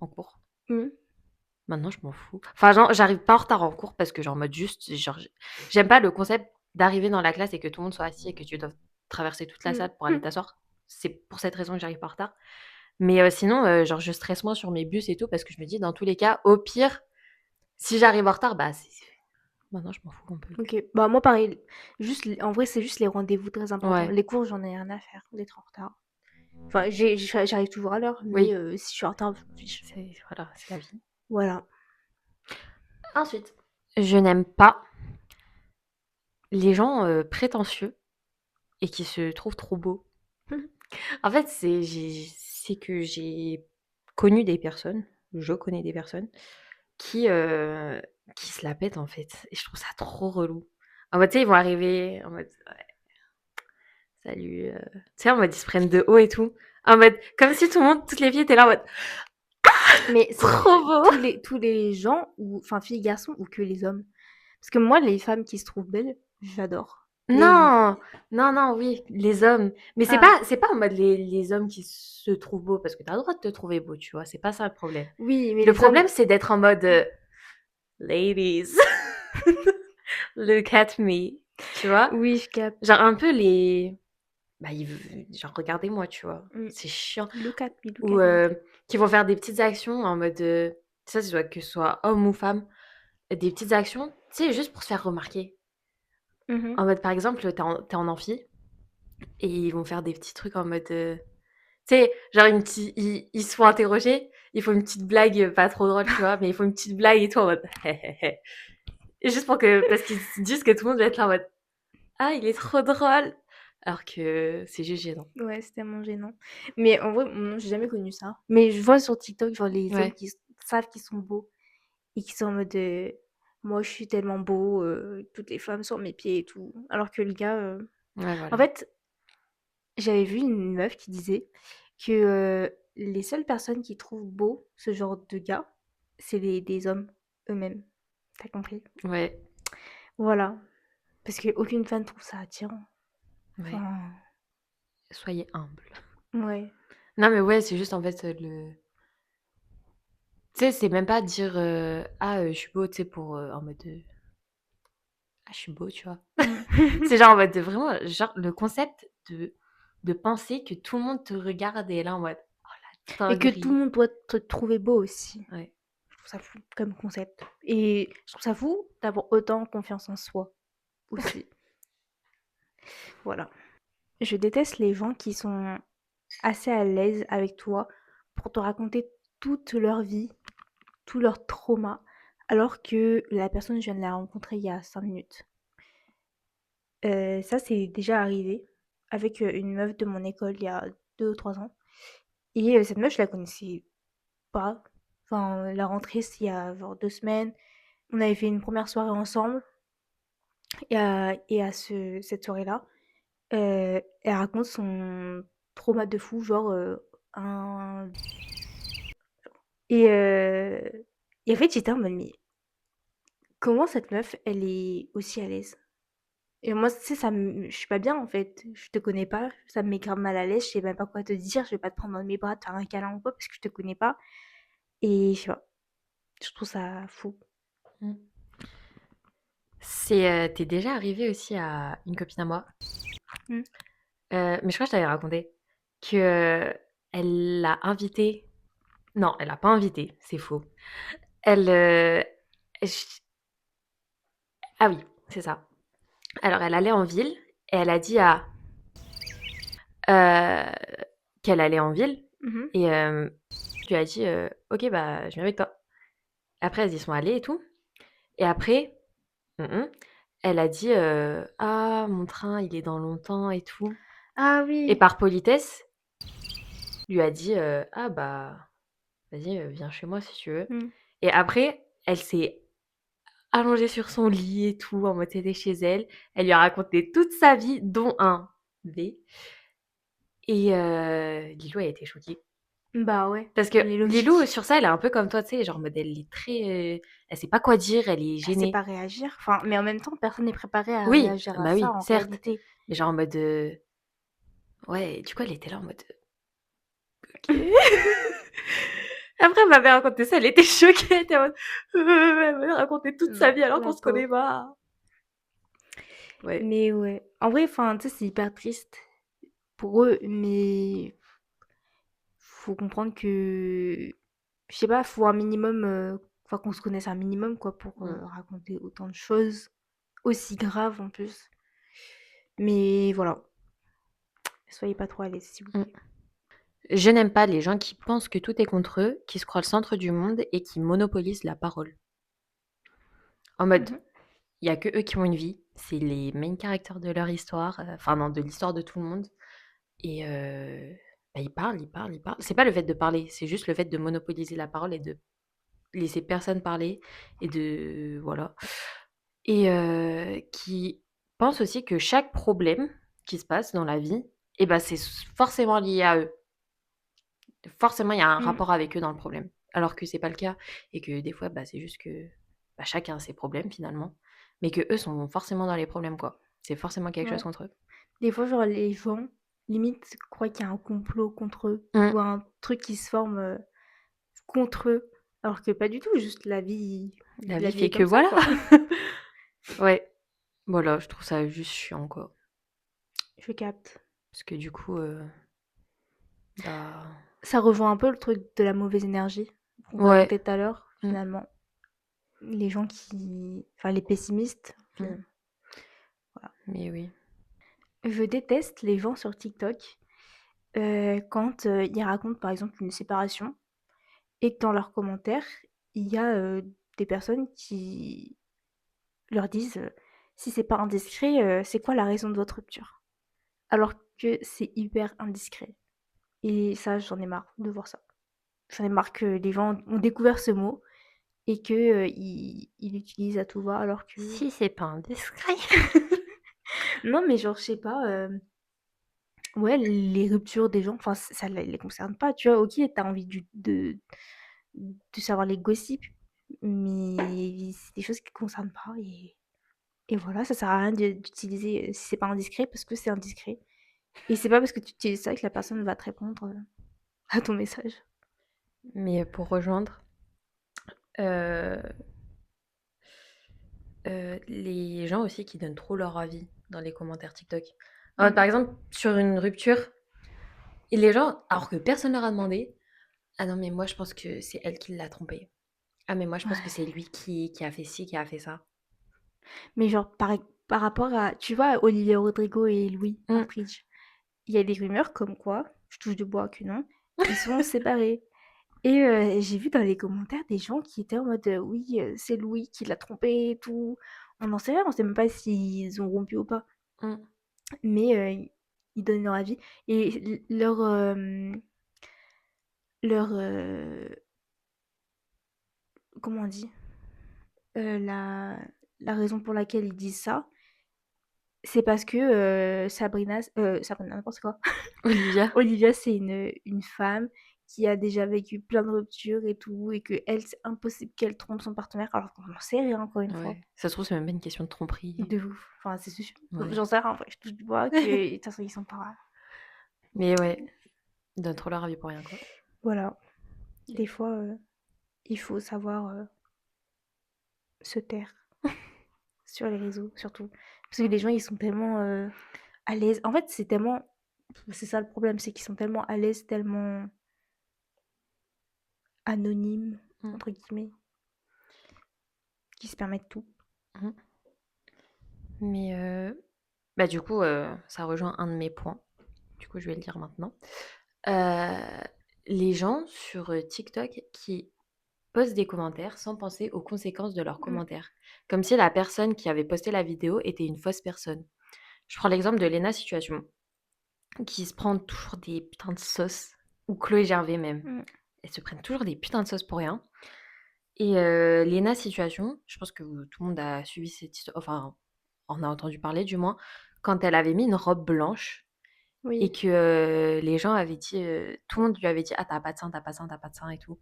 en cours. Hmm. Maintenant, je m'en fous. Enfin, genre, j'arrive pas en retard en cours parce que, genre, en mode juste, genre, j'aime pas le concept d'arriver dans la classe et que tout le monde soit assis et que tu dois traverser toute la Hmm. salle pour aller t'asseoir. C'est pour cette raison que j'arrive pas en retard. Mais sinon, genre, je stresse moins sur mes bus et tout parce que je me dis, dans tous les cas, au pire, si j'arrive en retard, bah, maintenant, je m'en fous un peu. Ok, bah moi pareil. En vrai, c'est juste les rendez-vous très importants. Ouais, Les cours, j'en ai rien à faire d'être en retard. Enfin, j'arrive toujours à l'heure, mais oui, si je suis en retard, je m'en fiche. voilà, c'est la vie. Voilà. Ensuite, je n'aime pas les gens prétentieux et qui se trouvent trop beaux. En fait, c'est que j'ai connu des personnes, je connais des personnes qui, euh, qui se la pètent en fait. Et je trouve ça trop relou. En mode, tu sais, ils vont arriver en mode, ouais, salut. Tu sais, en mode, ils se prennent de haut et tout. En mode, comme si tout le monde, toutes les filles étaient là en mode, Mais c'est trop beau. tous les gens, ou enfin filles, garçons, ou que les hommes. Parce que moi, les femmes qui se trouvent belles, j'adore. Non, non, non, oui, les hommes. Mais Ah, c'est pas en mode les hommes qui se trouvent beaux, parce que t'as le droit de te trouver beau, tu vois, c'est pas ça le problème. oui, mais Le les hommes. problème, c'est d'être en mode ladies, look at me, tu vois. Oui, je capte. Genre un peu les. Bah, genre regardez-moi, tu vois. Mm. C'est chiant. Look at me, look Ou at me. qui vont faire des petites actions en mode. Ça, que ce soit homme ou femme. Des petites actions, tu sais, juste pour se faire remarquer. Mhm. En mode, par exemple, t'es en amphi. Et ils vont faire des petits trucs en mode. Tu sais, genre ils se font interroger, ils font une petite blague pas trop drôle, tu vois, mais ils font une petite blague et tout en mode. Et juste parce qu'ils se disent que tout le monde va être là en mode. Ah, il est trop drôle! Alors que c'est juste gênant. Ouais, c'est tellement gênant. Mais en vrai, non, j'ai jamais connu ça. Mais je vois sur TikTok, genre les hommes Ouais, qui savent qu'ils sont beaux et qui sont en mode moi je suis tellement beau, toutes les femmes sont à mes pieds et tout. Alors que le gars, ouais, en voilà. fait, j'avais vu une meuf qui disait que les seules personnes qui trouvent beau ce genre de gars, c'est des hommes eux-mêmes. T'as compris? Ouais, Voilà. Parce qu'aucune femme trouve ça attirant. ouais. Enfin, Soyez humble. ouais. Non, mais ouais, c'est juste en fait tu sais, c'est même pas dire ah, je suis beau, tu sais, pour en mode ah, je suis beau, tu vois. Mm. C'est genre en mode vraiment, genre le concept de penser que tout le monde te regarde et est là en mode oh la Et que tout le dinguerie. monde doit te trouver beau aussi. Ouais. Je trouve ça fou comme concept. Et je trouve ça fou d'avoir autant confiance en soi aussi. Voilà. Je déteste les gens qui sont assez à l'aise avec toi pour te raconter toute leur vie, tout leur trauma, alors que la personne, je viens de la rencontrer il y a 5 minutes. Ça, c'est déjà arrivé avec une meuf de mon école il y a 2 ou 3 ans. Et cette meuf, je la connaissais pas. Enfin, la rentrée, c'est il y a genre 2 semaines. On avait fait une première soirée ensemble. Et à cette soirée-là, elle raconte son trauma de fou, genre, un et et en fait, j'étais en mode: «Mais comment cette meuf, elle est aussi à l'aise?» Et moi, tu sais, ça me je suis pas bien, en fait. Je te connais pas, ça me met grave mal à l'aise, je sais même pas quoi te dire, je vais pas te prendre dans mes bras, te faire un câlin ou quoi parce que je te connais pas et je sais pas, je trouve ça fou. Mmh. Tu déjà arrivé aussi à une copine à moi, Mmh. mais je crois que je t'avais raconté que, elle l'a invitée non, elle l'a pas invitée, c'est faux. Elle, j ah oui, c'est ça. Alors elle allait en ville et elle a dit à heu, qu'elle allait en ville Mmh. et je lui ai dit, «OK, bah, je viens avec toi». Après elles y sont allées et tout et après mmh elle a dit, «Ah mon train il est dans longtemps et tout» Ah et oui! par politesse, lui a dit, «Ah bah, vas-y, viens chez moi si tu veux» Mmh. et après elle s'est allongée sur son lit et tout en mode c'était chez elle. Elle lui a raconté toute sa vie dont un V et Lilou a été choquée. Bah, ouais, Parce que mais Lilou, logique. sur ça, elle est un peu comme toi, tu sais, genre en mode elle est très, elle sait pas quoi dire, elle est Elle sait gênée. pas réagir, enfin, mais en même temps, personne n'est préparé à Oui, réagir à bah ça oui, en certes, réalité. mais genre en mode, ouais, du coup, elle était là en mode, OK. Après, elle m'avait raconté ça, elle était choquée, elle était en mode, elle m'avait raconté toute sa Non, vie alors qu'on la se connaît pauvre. pas. Ouais. Mais ouais, en vrai, enfin, tu sais, c'est hyper triste pour eux, mais faut comprendre que, je sais pas, faut un minimum, enfin, qu'on se connaisse un minimum, quoi, pour, Mmh, raconter autant de choses, aussi graves en plus. Mais voilà, soyez pas trop à l'aise, s'il vous mmh. plaît. Je n'aime pas les gens qui pensent que tout est contre eux, qui se croient le centre du monde et qui monopolisent la parole. En mode, Mhm. il y a que eux qui ont une vie, c'est les main characters de leur histoire, enfin non, de l'histoire de tout le monde. Et bah, ils parlent, ils parlent, ils parlent. C'est pas le fait de parler, c'est juste le fait de monopoliser la parole et de laisser personne parler et de voilà. Et qui pensent aussi que chaque problème qui se passe dans la vie et bah, c'est forcément lié à eux. Forcément, il y a un Mm. rapport avec eux dans le problème. Alors que c'est pas le cas et que des fois, bah, c'est juste que, bah, chacun a ses problèmes finalement, mais que eux sont forcément dans les problèmes, quoi. C'est forcément quelque chose Ouais. contre eux. Des fois, genre, les gens, limite, croient qu'il y a un complot contre eux Mmh. ou un truc qui se forme contre eux, alors que pas du tout, juste La la vie vie est fait que comme ça, voilà. quoi. Ouais. Voilà, je trouve ça juste chiant, quoi. Je capte. Parce que du coup, bah, Ça rejoint un peu le truc de la mauvaise énergie qu'on ouais. racontait tout à l'heure, Mmh, finalement. Les gens qui... Enfin, les pessimistes, mmh. finalement. Voilà. Mais oui. Je déteste les gens sur TikTok quand ils racontent, par exemple, une séparation et que dans leurs commentaires, il y a des personnes qui leur disent si c'est pas indiscret, c'est quoi la raison de votre rupture? Alors que c'est hyper indiscret. Et ça, j'en ai marre de voir ça. J'en ai marre que les gens ont découvert ce mot et que ils l'utilisent à tout va alors que Si c'est pas indiscret. non, mais genre, je sais pas, ouais, les ruptures des gens, enfin, ça les concerne pas, tu vois? OK, t'as envie de savoir les gossips, mais c'est des choses qui te concernent pas et voilà, ça sert à rien d'utiliser, si c'est pas indiscret parce que c'est indiscret et c'est pas parce que tu utilises ça que la personne va te répondre, à ton message. Mais pour rejoindre, heu les gens aussi qui donnent trop leur avis dans les commentaires TikTok. Par Mmh. exemple, sur une rupture et les gens alors que personne leur a demandé: «Ah non, mais moi je pense que c'est elle qui l'a trompé. Ah mais moi je pense que c'est Ouais. lui qui a fait ci, qui a fait ça». Mais genre par rapport à tu vois, Olivia Rodrigo et Louis Mmh. Partridge, il y a des rumeurs comme quoi, je touche du bois que non, ils sont séparés et j'ai vu dans les commentaires des gens qui étaient en mode, «Oui, c'est Louis qui l'a trompé et tout». On n'en sait rien, on sait même pas s'ils ont rompu ou pas, Mmh. mais ils donnent leur avis et leur, comment on dit? La raison pour laquelle ils disent ça, C'est parce que, Sabrina, n'importe quoi. Olivia? Olivia, c'est une femme qui a déjà vécu plein de ruptures et tout, et qu'elle, c'est impossible qu'elle trompe son partenaire, alors qu'on n'en sait rien, encore une fois. Ouais. Ça se trouve, c'est même pas une question de tromperie. De ouf. Enfin, c'est sûr. Ouais. J'en sais rien, en vrai. Je touche du bois que de toute façon, ils sont pas. Mais ouais, ils donnent trop leur avis pour rien, quoi. Voilà. Des fois, il faut savoir se taire sur les réseaux, surtout. Parce que les gens, ils sont tellement à l'aise. En fait, c'est tellement. C'est ça le problème, c'est qu'ils sont tellement à l'aise, tellement anonymes, Mmh. entre guillemets, qu'ils se permettent tout. Mmh. Mais bah, du coup, ça rejoint un de mes points. Du coup, je vais le dire maintenant. Les gens sur, TikTok qui postent des commentaires sans penser aux conséquences de leurs Mm. commentaires. Comme si la personne qui avait posté la vidéo était une fausse personne. Je prends l'exemple de Léna Situation, qui se prend toujours des putains de sauces, ou Chloé Gervais même. Mm. Elles se prennent toujours des putains de sauces pour rien. Et Léna Situation, je pense que tout le monde a suivi cette histoire, enfin, en a entendu parler du moins, quand elle avait mis une robe blanche et Oui. que les gens avaient dit, tout le monde lui avait dit: «Ah, t'as pas de sein, t'as pas de sein, t'as pas de sein» et tout.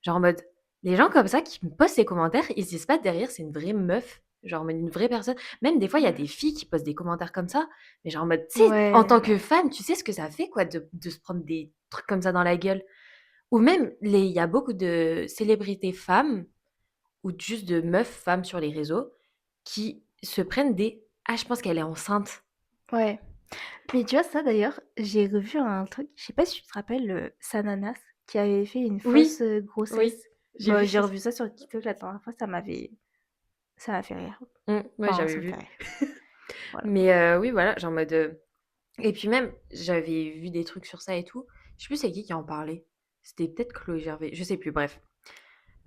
Genre en mode, les gens comme ça qui me postent ces commentaires, ils se disent pas derrière c'est une vraie meuf, genre en mode une vraie personne. Même des fois, il y a Mm. des filles qui postent des commentaires comme ça, mais genre en mode, tu sais, en Ouais, tant que non. femme, tu sais ce que ça fait quoi de se prendre des trucs comme ça dans la gueule? Ou même il y a beaucoup de célébrités femmes ou juste de meufs femmes sur les réseaux qui se prennent des: «Ah, je pense qu'elle est enceinte». Ouais. Mais tu vois, ça d'ailleurs, j'ai revu un truc, je sais pas si tu te rappelles, Sananas, qui avait fait une fausse Oui, oui, grossesse. j'ai Bah, vu j'ai ça. revu ça sur TikTok la dernière fois, ça m'a fait rire. Ouais, Enfin, j'avais ça me fait vu. rire. Voilà. Mais oui, voilà, genre en mode, et puis même, j'avais vu des trucs sur ça et tout. Je sais plus c'est qui en parlait. C'était peut-être Chloé Gervais, je sais plus, bref.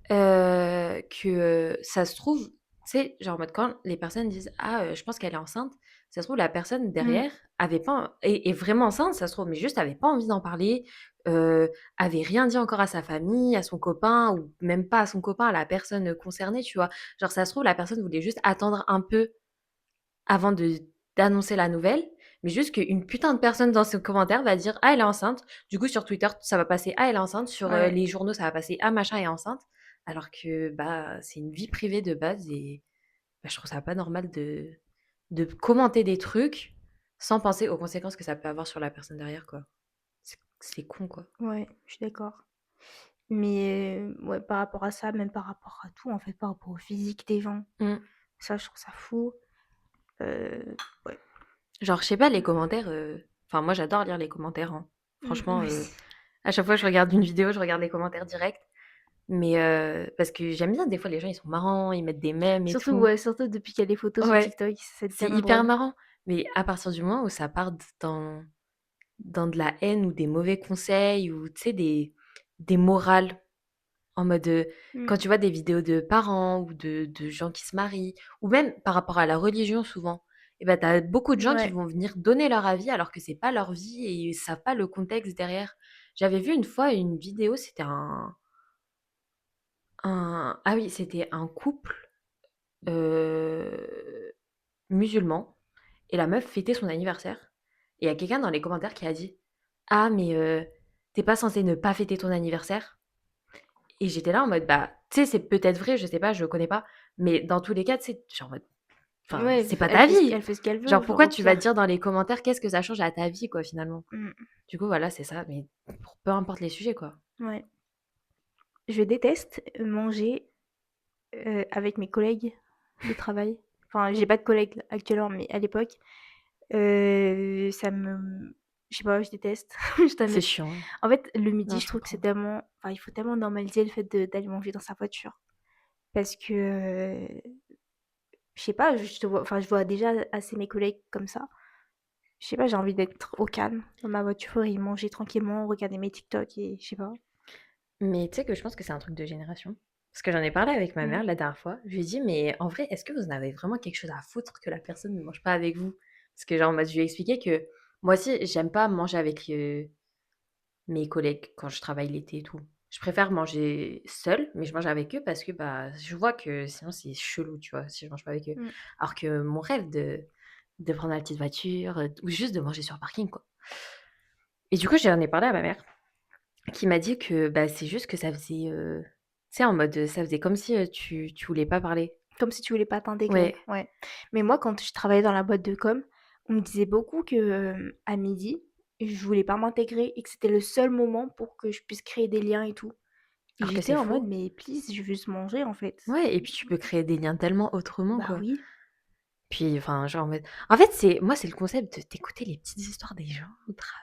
Que, ça se trouve, tu sais, genre en mode quand les personnes disent: «Ah, je pense qu'elle est enceinte», ça se trouve la personne Mm. derrière avait pas est vraiment enceinte, ça se trouve, mais juste avait pas envie d'en parler, avait rien dit encore à sa famille, à son copain ou même pas à son copain, à la personne, concernée, tu vois? Genre ça se trouve la personne voulait juste attendre un peu avant d'annoncer la nouvelle, mais juste qu'une putain de personne dans ce commentaire va dire: «Ah, elle est enceinte». Du coup, sur Twitter, ça va passer: «Ah, elle est enceinte». Sur, Ouais. les journaux, ça va passer: «Ah, machin est enceinte». Alors que, bah, c'est une vie privée de base et bah, je trouve ça pas normal de commenter des trucs sans penser aux conséquences que ça peut avoir sur la personne derrière, quoi. C'est con, quoi. Ouais, je suis d'accord. Mais ouais, par rapport à ça, même par rapport à tout, en fait, par rapport au physique des gens, Mmh. ça, je trouve ça fou. Euh, ouais. Genre, je sais pas, les commentaires, enfin, moi, j'adore lire les commentaires, hein. Franchement, Moi aussi. à chaque fois que je regarde une vidéo, je regarde les commentaires direct. Mais parce que j'aime bien, des fois, les gens, ils sont marrants, ils mettent des mèmes et Surtout, tout. ouais, surtout depuis qu'il y a les photos sur Ouais, TikTok, c'est c'est tellement hyper drôle. marrant. Mais à partir du moment où ça part dans de la haine ou des mauvais conseils ou, tu sais, des morales, en mode, Mm. quand tu vois des vidéos de parents ou de gens qui se marient, ou même par rapport à la religion souvent, et ben tu as beaucoup de gens qui Ouais. vont venir donner leur avis alors que c'est pas leur vie et ils savent pas le contexte derrière. J'avais vu une fois une vidéo, c'était ah oui, c'était un couple, heu, musulman et la meuf fêtait son anniversaire et il y a quelqu'un dans les commentaires qui a dit: «Ah mais tu pas censé ne pas fêter ton anniversaire?» Et j'étais là en mode, bah, tu sais, c'est peut-être vrai, je sais pas, je connais pas, mais dans tous les cas, tu sais, genre en mode, enfin, Ouais, c'est pas ta vie. elle fait ce qu'elle veut, Genre, genre pourquoi au tu vas pire. dire dans les commentaires qu'est-ce que ça change à ta vie, quoi, finalement? Mm. Du coup, voilà, c'est ça, mais pour peu importe les sujets, quoi. Ouais. Je déteste manger avec mes collègues de travail. Enfin, j'ai Mmh. pas de collègues actuellement, mais à l'époque, ça me. Je sais pas, je déteste. Je C'est t'admets. chiant, hein. En fait, le Non, midi, je je trouve que c'est comprends. tellement. Enfin, il faut tellement normaliser le fait d'aller manger dans sa voiture. Parce que, je sais pas, enfin, je vois déjà assez mes collègues comme ça. Je sais pas, j'ai envie d'être au calme dans ma voiture et manger tranquillement, regarder mes TikTok et je sais pas. Mais tu sais que je pense que c'est un truc de génération. Parce que j'en ai parlé avec ma Mm. mère la dernière fois. Je lui ai dit, mais en vrai, est-ce que vous en avez vraiment quelque chose à foutre que la personne ne mange pas avec vous? Parce que, genre, en mode, je lui ai expliqué que moi aussi, j'aime pas manger avec mes collègues quand je travaille l'été et tout. Je préfère manger seule, mais je mange avec eux parce que bah, je vois que sinon c'est chelou, tu vois, si je mange pas avec eux. Mm. Alors que mon rêve de prendre la petite voiture, ou juste de manger sur le parking, quoi. Et du coup, j'en ai parlé à ma mère, qui m'a dit que, bah, c'est juste que ça faisait, tu sais, en mode, ça faisait comme si, tu voulais pas parler. Comme si tu voulais pas t'intégrer, Ouais. ouais. Mais moi, quand je travaillais dans la boîte de com, on me disait beaucoup que, à midi, je voulais pas m'intégrer et que c'était le seul moment pour que je puisse créer des liens et tout. Et Alors que j'étais c'est en mode: faux. «Mais please, je veux juste manger, en fait». Ouais, et puis tu peux créer des liens tellement autrement, Bah quoi. oui, Puis enfin, genre en mode en fait, c'est le concept de d'écouter les petites histoires des gens au travail.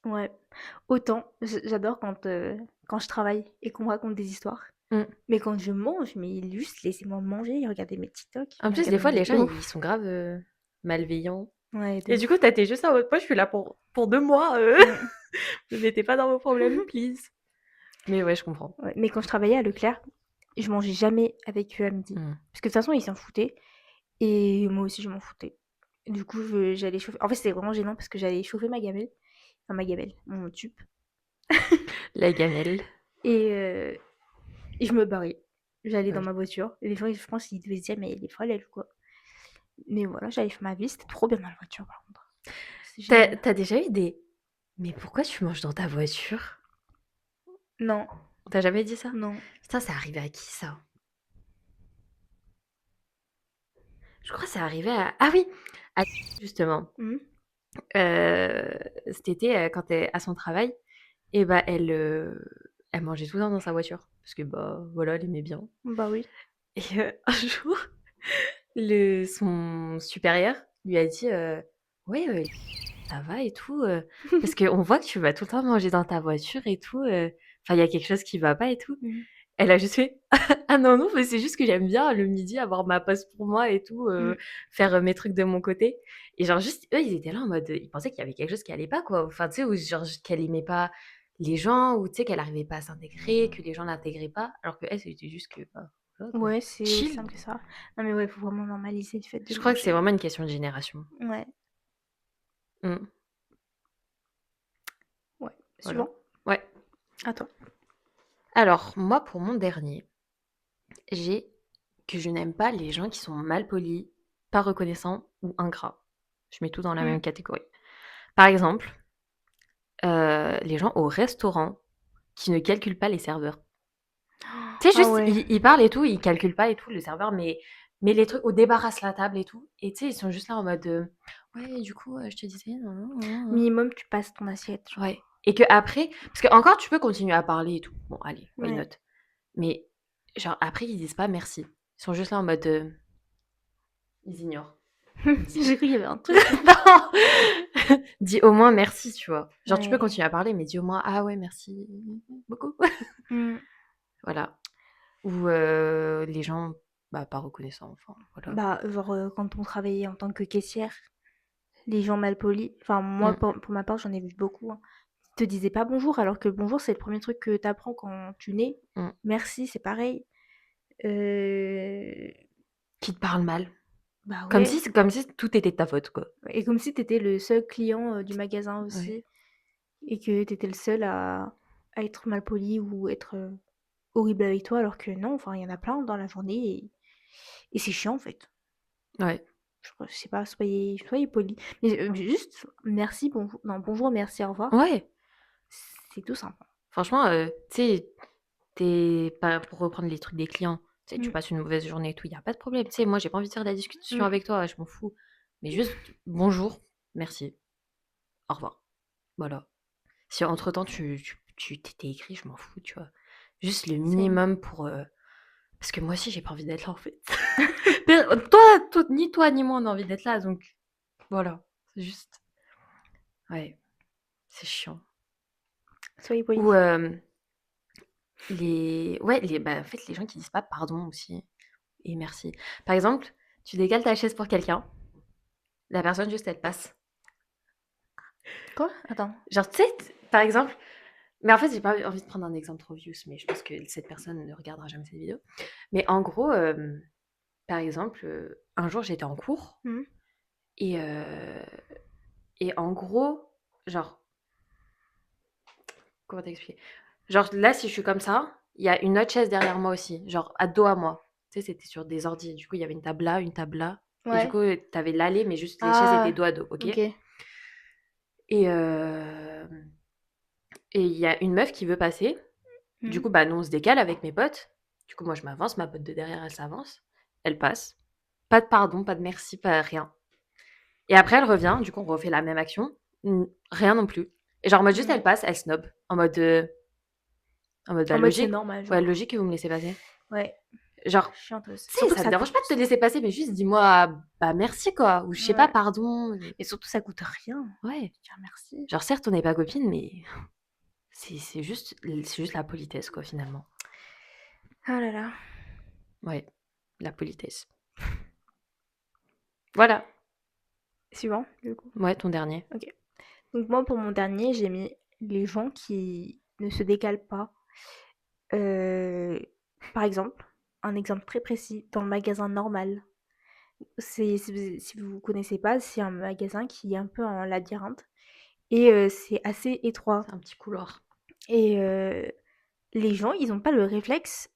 ouais. Autant j'adore quand je travaille et qu'on me raconte des histoires. Mmh. Mais quand je mange, mais juste laissez-moi manger et regarder mes TikTok En et plus, des regarder fois, mes les gens, vidéos. ils sont grave, malveillants. Ouais, de Et du coup, ouf. tu juste là en mode: «Moi, je suis là pour 2 mois, Mmh. me mettez pas dans vos problèmes, please». Mais ouais, je comprends. Ouais, mais quand je travaillais à Leclerc, je mangeais jamais avec eux à midi. Mmh. Parce que de toute façon, ils s'en foutaient et moi aussi, je m'en foutais. Du coup, j'allais chauffer. En fait, c'était vraiment gênant parce que j'allais chauffer ma gamelle, enfin ma gamelle, mon tube, La gamelle. et, et je me barrais. J'allais dans OK. ma voiture. Et les gens, je pense, ils devaient se dire, mais elle est folle, elle, ou quoi. Mais voilà, j'allais faire ma vie. C'était trop bien dans la voiture, par contre. C'est Tu génial. as déjà eu des: «Mais pourquoi tu manges dans ta voiture?» Non, On t'a jamais dit ça? non. Putain, c'est arrivé à qui ça? Je crois que c'est arrivé à oui, à justement. Mhm. Cet été, quand elle à son travail et bah, elle mangeait tout le temps dans sa voiture parce que, bah, voilà, elle aimait bien Bah oui. et un jour, son supérieur lui a dit, «Ouais, ça va et tout, parce qu'on voit que tu vas tout le temps manger dans ta voiture et tout, enfin, il y a quelque chose qui va pas et tout». Mhm. Elle a juste fait: «Ah non, non, mais c'est juste que j'aime bien le midi avoir ma pause pour moi et tout, Mhm. faire, mes trucs de mon côté» et genre juste eux, ils étaient là en mode, ils pensaient qu'il y avait quelque chose qui allait pas quoi. Enfin, tu sais, ou genre qu'elle aimait pas les gens ou tu sais, qu'elle arrivait pas à s'intégrer, que les gens l'intégraient pas, alors qu'elle, c'était juste que, bah, voilà quoi. Ouais, c'est aussi Chill. simple que ça. Non, mais ouais, faut vraiment normaliser le fait de Je crois que c'est manger. vraiment une question de génération. Ouais, Mmh, ouais. voilà. Suivant, Ouais. à toi. Alors moi, pour mon dernier, j'ai que je n'aime pas les gens qui sont malpolis, pas reconnaissants ou ingrats. Je mets tout dans la Mm. même catégorie. Par exemple, les gens au restaurant qui ne calculent pas les serveurs. Tu sais, Ah juste, ouais. ils parlent et tout, ils calculent pas et tout, le serveur, mais les trucs ou débarrasse la table et tout et tu sais, ils sont juste là en mode, «Ouais, du coup, je te disais, nin nin nin nin». Minimum, tu passes ton assiette, genre. Ouais et qu'après parce qu'encore tu peux continuer à parler et tout. Bon, allez, why Ouais. not? Mais genre après, ils disent pas merci. Ils sont juste là en mode, ils ignorent. Dis J'ai cru qu'il y avait un truc. non! Dis au moins merci, tu vois? Genre tu peux Ouais. continuer à parler, mais dis au moins: «Ah ouais, merci beaucoup». Mm. Voilà. Ou, les gens, bah, pas reconnaissants, enfin, voilà. Bah, genre, quand on travaillait en tant que caissière, les gens malpolis, enfin, moi, Mmh. pour ma part, j'en ai vu beaucoup, hein. Ils te disaient pas bonjour, alors que bonjour, c'est le premier truc que tu apprends quand tu nais. Mmh. Merci, c'est pareil. Euh, Qui te parlent mal. Bah Comme ouais. si comme si tout était de ta faute, quoi. Et comme si t'étais le seul client du magasin Ouais. aussi, et que t'étais le seul à être malpoli ou être horrible avec toi, alors que non, enfin, il y en a plein dans la journée, et c'est chiant en fait. Ouais. Je sais pas, soyez polis. Mais juste merci, bonjour, non, bonjour, merci, au revoir, Ouais. c'est tout simple. Franchement, tu sais, tu pas pour reprendre les trucs des clients, tu sais, tu Mm, passes une mauvaise journée et tout, il y a pas de problème. Tu sais, moi, j'ai pas envie de faire de la discussion mm. avec toi, je m'en fous. Mais juste bonjour, merci, au revoir. Voilà. Si entre temps tu t'étais écrit, je m'en fous, tu vois? Juste le Same. minimum pour, parce que moi aussi j'ai pas envie d'être là, en fait. Mais toi ni moi on a envie d'être là, donc voilà, c'est juste ouais, c'est chiant. Soyez Ou, polis. en fait, les gens qui disent pas pardon aussi et merci. Par exemple, tu décales ta chaise pour quelqu'un, la personne juste elle passe. Quoi? Attends. Genre, tu sais, par exemple mais en fait, j'ai pas envie de prendre un exemple trop vieux, mais je pense que cette personne ne regardera jamais cette vidéo. Mais en gros, par exemple, un jour j'étais en cours Mm. et en gros, genre, comment t'expliquer? Genre là, si je suis comme ça, il y a une autre chaise derrière moi aussi, genre à dos à moi. Tu sais, c'était sur des ordis. Du coup, il y avait une table là, une table là Et du Ouais. coup, t'avais l'allée, mais juste les chaises étaient Ah, dos à dos, ok? ok. Et euh, et il y a une meuf qui veut passer. Du Mhm. coup, bah, nous, on se décale avec mes potes. Du coup, moi, je m'avance, ma pote de derrière, elle s'avance. Elle passe. Pas de pardon, pas de merci, pas rien. Et après, elle revient. Du coup, on refait la même action. Rien non plus. Et genre, en mode juste, elle Mhm. passe, elle snob. En mode bah, En mode c'est logique. normal, Ouais, genre. logique que vous me laissez passer. Ouais, Genre, chianteuse. tu sais, Surtout que ça me ça dérange coûte. pas de te laisser passer, mais juste dis-moi, bah, merci, quoi. Ou je sais pas, Ouais. pardon. Et surtout, ça coûte rien. Ouais. Dire merci. Genre, certes, on n'est pas copines, mais c'est juste la politesse, quoi, finalement. Ah là là. Ouais, la politesse. Voilà. Suivant, du coup. Ouais, ton dernier. Ok. Donc moi, pour mon dernier, j'ai mis les gens qui ne se décalent pas. Euh, Par exemple, un exemple très précis, dans le magasin normal. Si vous connaissez pas, c'est un magasin qui est un peu en labyrinthe et c'est assez étroit. C'est un petit couloir. Et les gens, ils n'ont pas le réflexe,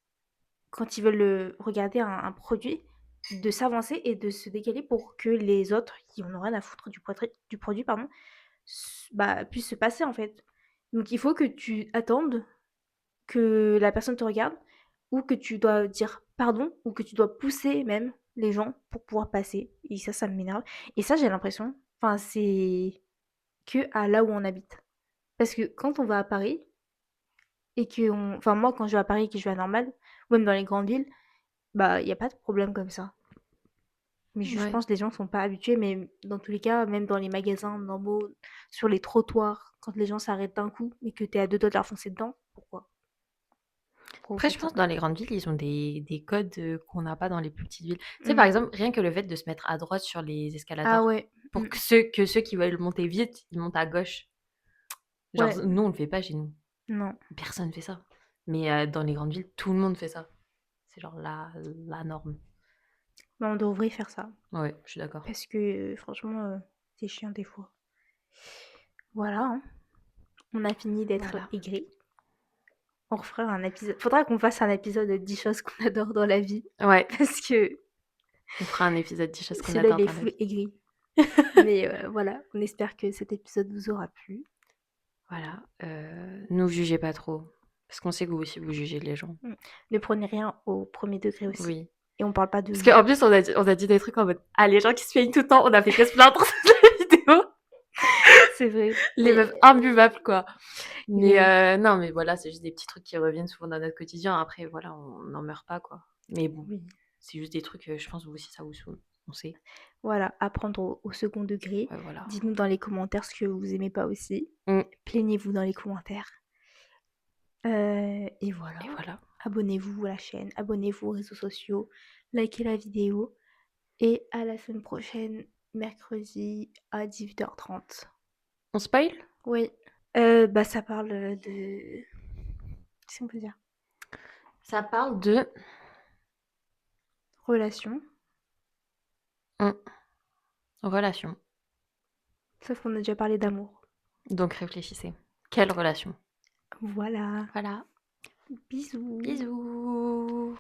quand ils veulent regarder un produit, de s'avancer et de se décaler pour que les autres, qui en ont rien à foutre du produit, pardon, bah, puissent se passer en fait. Donc il faut que tu attendes que la personne te regarde ou que tu dois dire pardon ou que tu dois pousser même les gens pour pouvoir passer. Et ça m'énerve. Et ça, j'ai l'impression, enfin, c'est que à là où on habite. Parce que quand on va à Paris et que enfin, moi, quand je vais à Paris et que je vais à Normal, ou même dans les grandes villes, bah, il n'y a pas de problème comme ça. Mais je Ouais. pense que les gens sont pas habitués, mais dans tous les cas, même dans les magasins normaux, sur les trottoirs, quand les gens s'arrêtent d'un coup et que tu es à deux doigts de leur foncer dedans, pourquoi? Pourquoi vous Après, je faites pense ça? que dans les grandes villes, ils ont des codes qu'on n'a pas dans les plus petites villes. Tu sais, par Mm. exemple, rien que le fait de se mettre à droite sur les Ah escalators, ouais. pour Mm. que ceux qui veulent monter vite, ils montent à gauche. Genre, Ouais, nous, on le fait pas chez nous. non. Personne fait ça. Mais dans les grandes villes, tout le monde fait ça. C'est genre la norme. Mais on devrait faire ça. Ouais, je suis d'accord. Parce que franchement, c'est chiant des fois. Voilà, hein. On a fini d'être Voilà. aigris. On refera un épisode. Faudra qu'on fasse un épisode de 10 choses qu'on adore dans la vie. Ouais, Parce que on fera un épisode 10 choses qu'on celui-là, adore il est dans la full vie. aigri. Mais voilà, on espère que cet épisode vous aura plu. Voilà. Nous jugez pas trop. Parce qu'on sait que vous aussi, vous jugez les gens. Mm. Ne prenez rien au premier degré aussi. Oui. Et on parle pas de Parce vous. qu'en plus, on a dit des trucs en mode ah, les gens qui se plaignent tout le temps, on a fait que se plaindre dans la vidéo. C'est vrai. Les meufs imbuvables, quoi. Mais Mais non, mais voilà, c'est juste des petits trucs qui reviennent souvent dans notre quotidien. Après, voilà, on n'en meurt pas, quoi. Mais bon, oui. c'est juste des trucs, je pense, vous aussi, ça vous saoule. On sait. Voilà, à prendre au second degré. Ouais, voilà. Dites-nous dans les commentaires ce que vous aimez pas aussi. Mm. Plaignez-vous dans les commentaires. Et voilà. Et voilà. Abonnez-vous à la chaîne, abonnez-vous aux réseaux sociaux, likez la vidéo. Et à la semaine prochaine, mercredi à 18h30. On spoil? Oui. Bah ça parle de... Qu'est-ce qu'on peut dire? Ça parle de Relation. relation. Sauf qu'on a déjà parlé d'amour. Donc réfléchissez. Quelle relation? Voilà. Voilà. Bisous. Bisous.